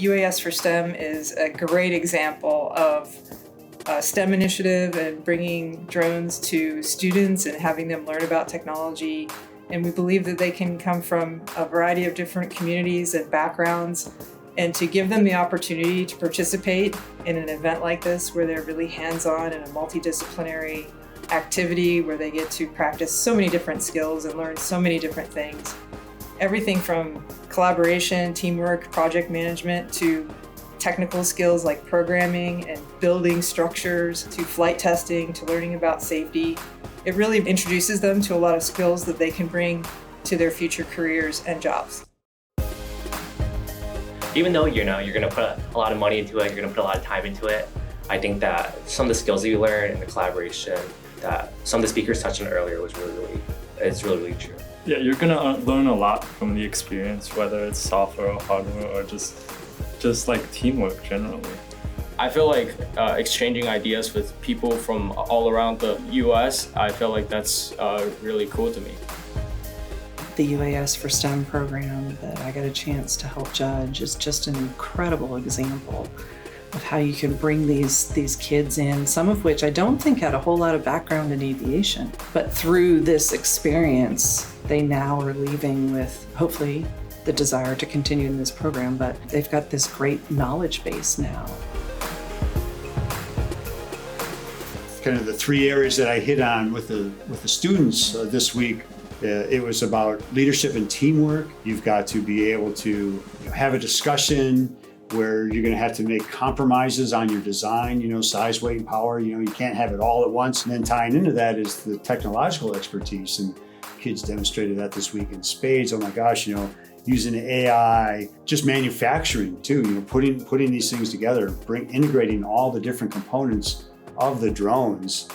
UAS for STEM is a great example of a STEM initiative and bringing drones to students and having them learn about technology. And we believe that they can come from a variety of different communities and backgrounds, and to give them the opportunity to participate in an event like this where they're really hands-on in a multidisciplinary activity where they get to practice so many different skills and learn so many different things. Everything from collaboration, teamwork, project management, to technical skills like programming and building structures, to flight testing, to learning about safety. It really introduces them to a lot of skills that they can bring to their future careers and jobs. Even though you're going to put a lot of money into it, you're going to put a lot of time into it, I think that some of the skills that you learn and the collaboration that some of the speakers touched on earlier was really true. Yeah, you're gonna learn a lot from the experience, whether it's software or hardware or just like teamwork generally. I feel like exchanging ideas with people from all around the US, I feel like that's really cool to me. The UAS for STEM program that I got a chance to help judge is just an incredible example of how you can bring these kids in, some of which I don't think had a whole lot of background in aviation. But through this experience, they now are leaving with, hopefully, the desire to continue in this program, but they've got this great knowledge base now. Kind of the three areas that I hit on with the students this week. It was about leadership and teamwork. You've got to be able to have a discussion where you're going to have to make compromises on your design, size, weight, and power. You can't have it all at once. And then tying into that is the technological expertise. And kids demonstrated that this week in spades. Oh my gosh, using AI, just manufacturing too, putting these things together, integrating all the different components of the drones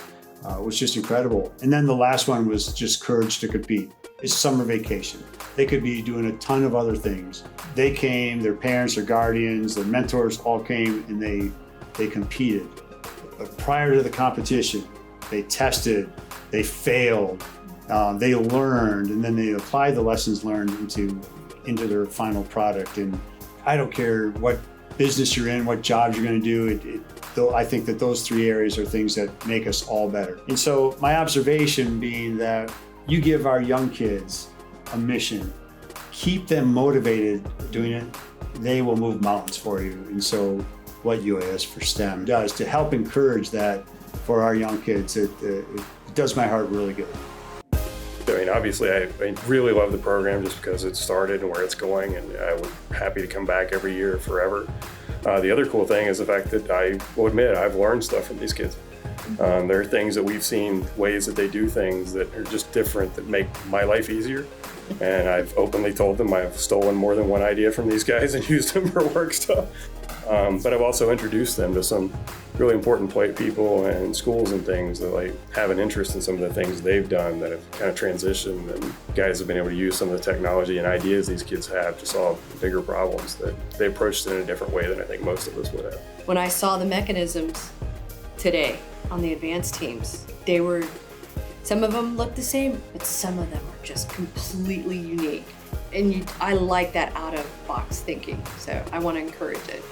was just incredible. And then the last one was just courage to compete. It's summer vacation. They could be doing a ton of other things. They came, their parents, their guardians, their mentors all came, and they competed. But prior to the competition, they tested, they failed, they learned, and then they applied the lessons learned into their final product. And I don't care what business you're in, what jobs you're going to do, I think that those three areas are things that make us all better. And so my observation being that you give our young kids a mission, keep them motivated doing it, they will move mountains for you. And so what UAS for STEM does to help encourage that for our young kids, it does my heart really good. I mean, obviously, I really love the program just because it started and where it's going, and I would be happy to come back every year forever. The other cool thing is the fact that I will admit I've learned stuff from these kids. There are things that we've seen, ways that they do things that are just different that make my life easier. And I've openly told them I've stolen more than one idea from these guys and used them for work stuff. But I've also introduced them to some really important people and schools and things that have an interest in some of the things they've done that have kind of transitioned, and guys have been able to use some of the technology and ideas these kids have to solve bigger problems that they approached it in a different way than I think most of us would have. When I saw the mechanisms today on the advanced teams, some of them look the same, but some of them are just completely unique. And I like that out-of-box thinking, so I want to encourage it.